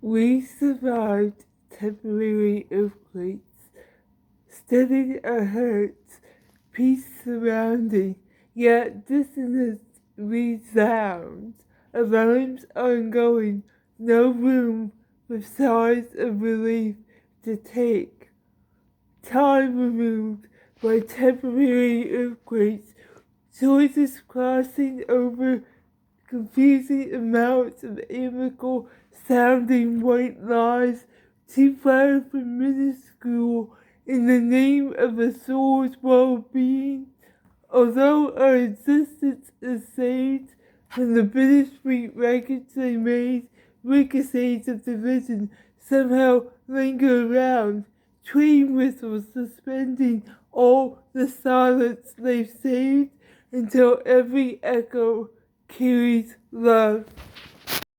We survived temporary earthquakes, steadied our hearts, peace surrounding, yet dissonance resounds. Alarms ongoing, no room for sighs of relief to take. Time removed by temporary earthquakes, choices crossing over confusing amounts of amical sounding white lies too far from minuscule in the name of a soul's well-being. Although our existence is saved from the bittersweet records they made, ricochets of division somehow linger around, train whistles suspending all the silence they've saved until every echo carries love.